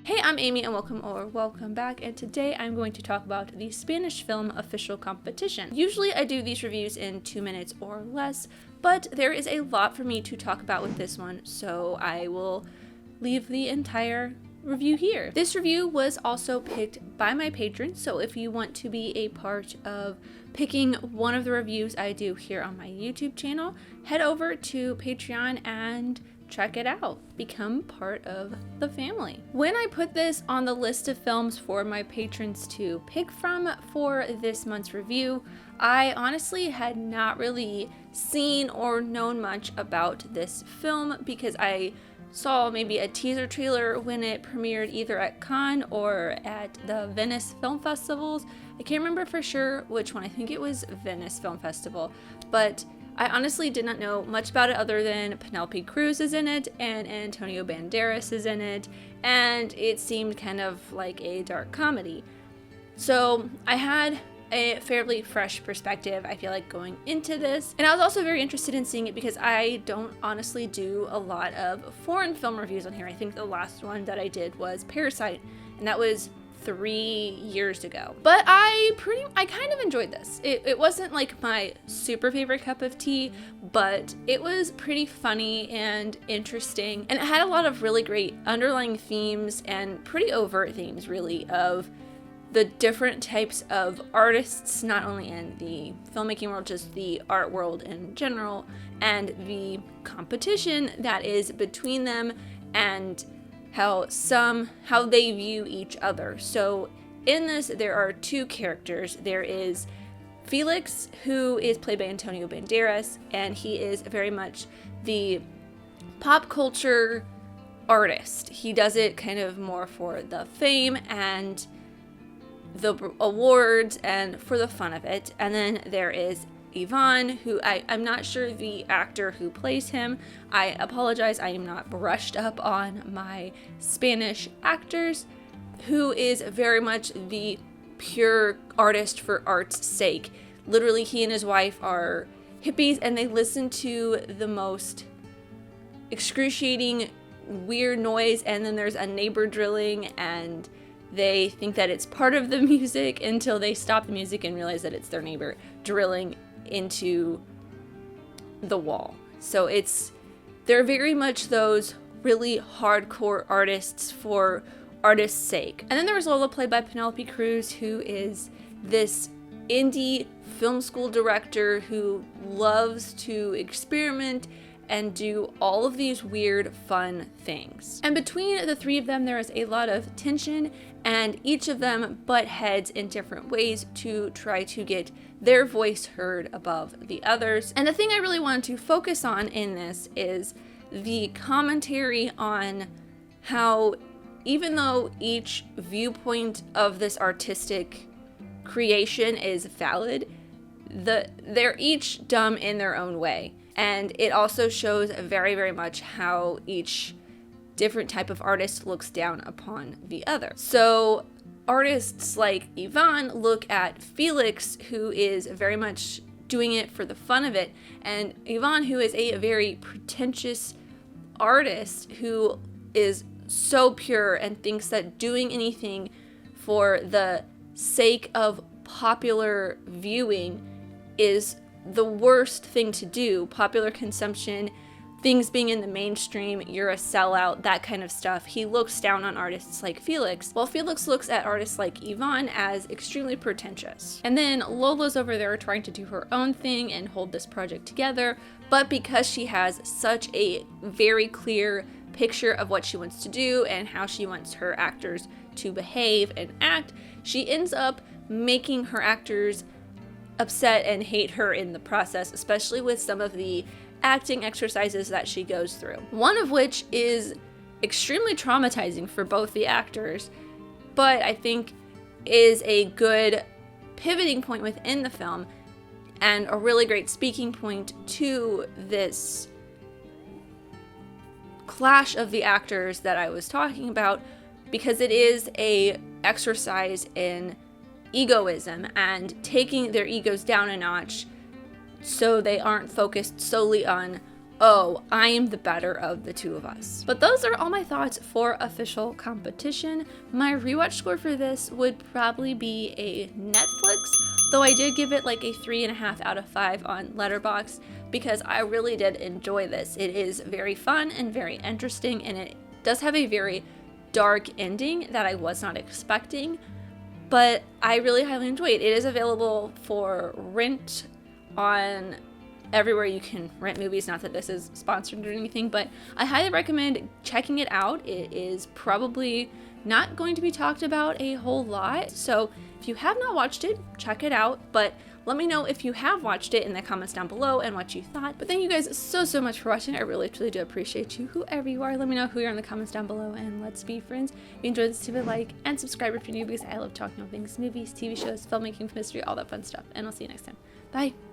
Hey, I'm Amy and welcome back, and today I'm going to talk about the Spanish film official competition. Usually I do these reviews in 2 minutes or less, but there is a lot for me to talk about with this one, so I will leave the entire review here. This review was also picked by my patrons, so if you want to be a part of picking one of the reviews I do here on my YouTube channel, head over to Patreon and check it out. Become part of the family. When I put this on the list of films for my patrons to pick from for this month's review, I honestly had not really seen or known much about this film because I saw maybe a teaser trailer when it premiered either at Cannes or at the Venice Film Festivals. I can't remember for sure which one. I think it was Venice Film Festival, but I honestly did not know much about it other than Penelope Cruz is in it and Antonio Banderas is in it, and it seemed kind of like a dark comedy. So I had a fairly fresh perspective, I feel like, going into this, and I was also very interested in seeing it because I don't honestly do a lot of foreign film reviews on here. I think the last one that I did was Parasite, and that was 3 years ago. But I kind of enjoyed this. It wasn't like my super favorite cup of tea, but it was pretty funny and interesting, and it had a lot of really great underlying themes and pretty overt themes, really, of the different types of artists, not only in the filmmaking world, just the art world in general, and the competition that is between them, and how they view each other. So in this, there are two characters. There is Felix, who is played by Antonio Banderas, and he is very much the pop culture artist. He does it kind of more for the fame and the awards and for the fun of it. And then there is Ivan, who I'm not sure the actor who plays him. I apologize, I am not brushed up on my Spanish actors, who is very much the pure artist for art's sake. Literally, he and his wife are hippies and they listen to the most excruciating weird noise, and then there's a neighbor drilling and they think that it's part of the music until they stop the music and realize that it's their neighbor drilling into the wall. So they're very much those really hardcore artists for artist's sake. And then there was Lola, played by Penelope Cruz, who is this indie film school director who loves to experiment and do all of these weird, fun things. And between the three of them, there is a lot of tension, and each of them butt heads in different ways to try to get their voice heard above the others. And the thing I really wanted to focus on in this is the commentary on how, even though each viewpoint of this artistic creation is valid, they're each dumb in their own way. And it also shows very, very much how each different type of artist looks down upon the other. So artists like Ivan look at Felix, who is very much doing it for the fun of it, and Ivan, who is a very pretentious artist who is so pure and thinks that doing anything for the sake of popular viewing is the worst thing to do. Popular consumption, things being in the mainstream, you're a sellout, that kind of stuff. He looks down on artists like Felix, while Felix looks at artists like Ivan as extremely pretentious. And then Lola's over there trying to do her own thing and hold this project together, but because she has such a very clear picture of what she wants to do and how she wants her actors to behave and act, she ends up making her actors upset and hate her in the process, especially with some of the acting exercises that she goes through. One of which is extremely traumatizing for both the actors, but I think is a good pivoting point within the film and a really great speaking point to this clash of the actors that I was talking about, because it is a exercise in egoism and taking their egos down a notch so they aren't focused solely on oh, I am the better of the two of us. But those are all my thoughts for Official Competition. My rewatch score for this would probably be a Netflix, though I did give it like a 3.5 out of 5 on Letterboxd because I really did enjoy this. It is very fun and very interesting, and it does have a very dark ending that I was not expecting, but I really highly enjoy it. It is available for rent on everywhere you can rent movies. Not that this is sponsored or anything, but I highly recommend checking it out. It is probably not going to be talked about a whole lot, so if you have not watched it, check it out. But let me know if you have watched it in the comments down below and what you thought. But thank you guys so much for watching. I really truly do appreciate you, whoever you are. Let me know who you are in the comments down below, and let's be friends. If you enjoyed this, leave a like and subscribe if you're new, because I love talking about things, movies, TV shows, filmmaking, mystery, all that fun stuff. And I'll see you next time. Bye.